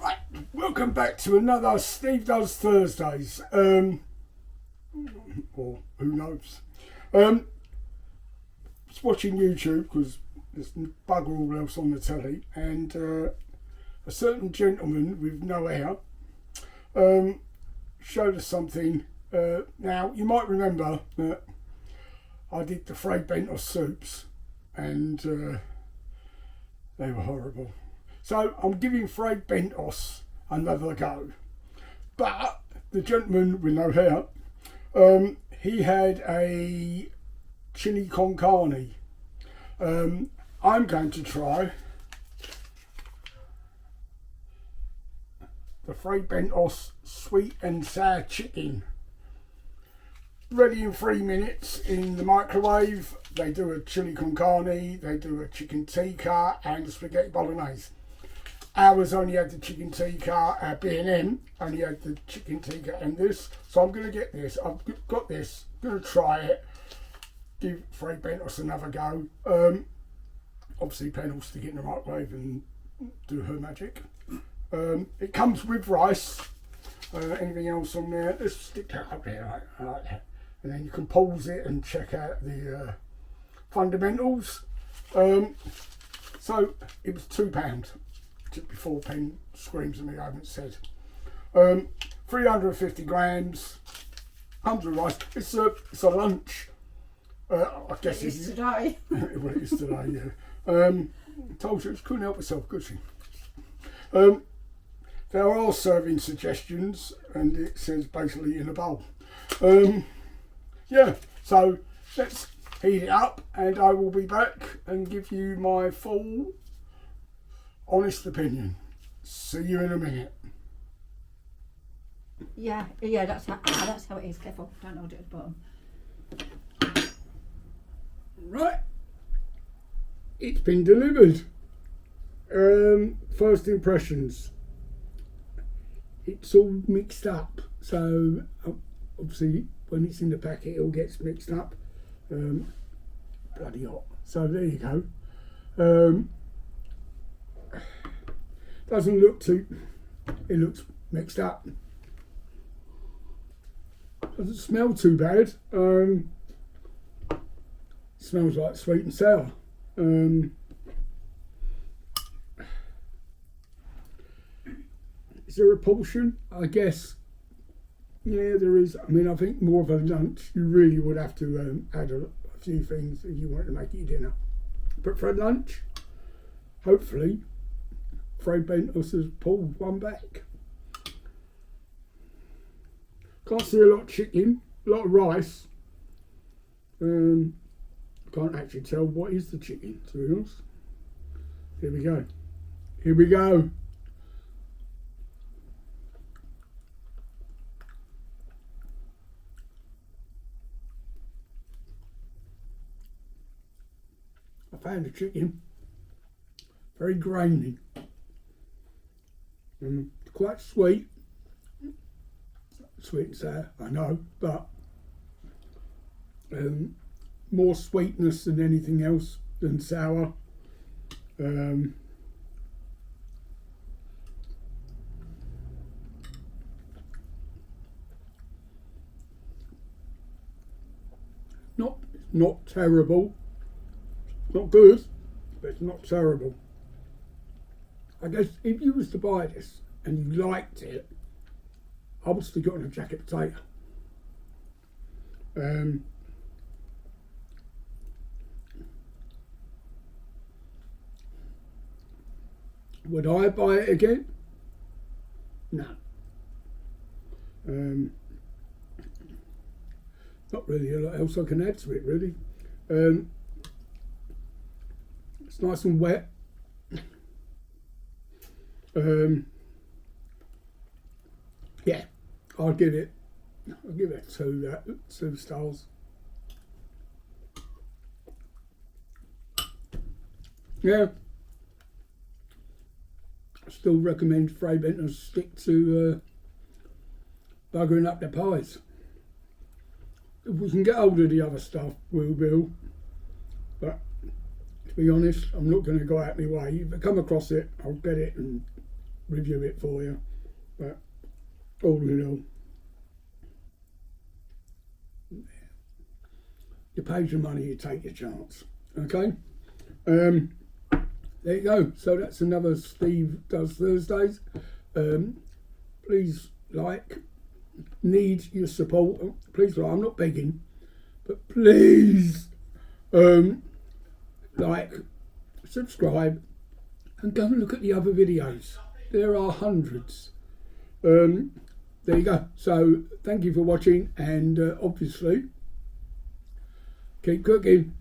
Right, welcome back to another Steve Does Thursdays. Or who knows? Just watching YouTube because there's bugger all else on the telly, and a certain gentleman with no hair showed us something. Now you might remember that I did the Fray Bentos soups, and they were horrible. So I'm giving Fray Bentos another go. But the gentleman with no hair, he had a chili con carne. I'm going to try the Fray Bentos sweet and sour chicken. Ready in 3 minutes in the microwave. They do a chili con carne, they do a chicken tikka and a spaghetti bolognese. Ours only had the chicken tikka, B&M only had the chicken tikka and this. So I'm going to get this. I've got this. I'm going to try it. Give Fray Bentos another go. Obviously, Pen will stick it in the microwave and do her magic. It comes with rice. Anything else on there? Let's stick that up there like that. And then you can pause it and check out the fundamentals. So it was £2. Just before Pen screams at me, I haven't said. 350 grams. Comes with rice. It's a lunch. I guess it is today. Well, it is today, yeah. Told you, she couldn't help herself, could she? There are serving suggestions, and it says basically in a bowl. Yeah, so let's heat it up, and I will be back and give you my full, honest opinion. See you in a minute. Yeah, that's how it is. Careful, don't hold it at the bottom. Right, it's been delivered. First impressions. It's all mixed up, so obviously when it's in the packet it all gets mixed up. Bloody hot. So there you go. Doesn't look too, it looks mixed up. Doesn't smell too bad. Smells like sweet and sour. Is there a portion? I guess. Yeah, there is. I mean, I think more of a lunch, you really would have to add a few things if you wanted to make it your dinner. But for a lunch, hopefully, Fray Bentos has pulled one back. Can't see a lot of chicken, a lot of rice. Can't actually tell what is the chicken, to be honest. Here we go. Here we go. I found the chicken very grainy. Quite sweet. Sweet and sour, I know, but more sweetness than anything else than sour. Not terrible. Not good, but it's not terrible. I guess if you was to buy this and you liked it, I would stick it on a jacket potato. Would I buy it again? No. Not really a lot else I can add to it, really. It's nice and wet. Yeah, I'll give it 2 stars. Yeah, I still recommend Fray Bentos stick to buggering up their pies. If we can get hold of the other stuff, we will. But to be honest, I'm not going to go out my way. If I come across it, I'll get it and review it for you. But all in all, you pay your money, you take your chance. Okay. There you go. So that's another Steve Does Thursdays. Please need your support. Please I'm not begging, but please subscribe, and go and look at the other videos. There are hundreds. There you go. So thank you for watching, and obviously keep cooking.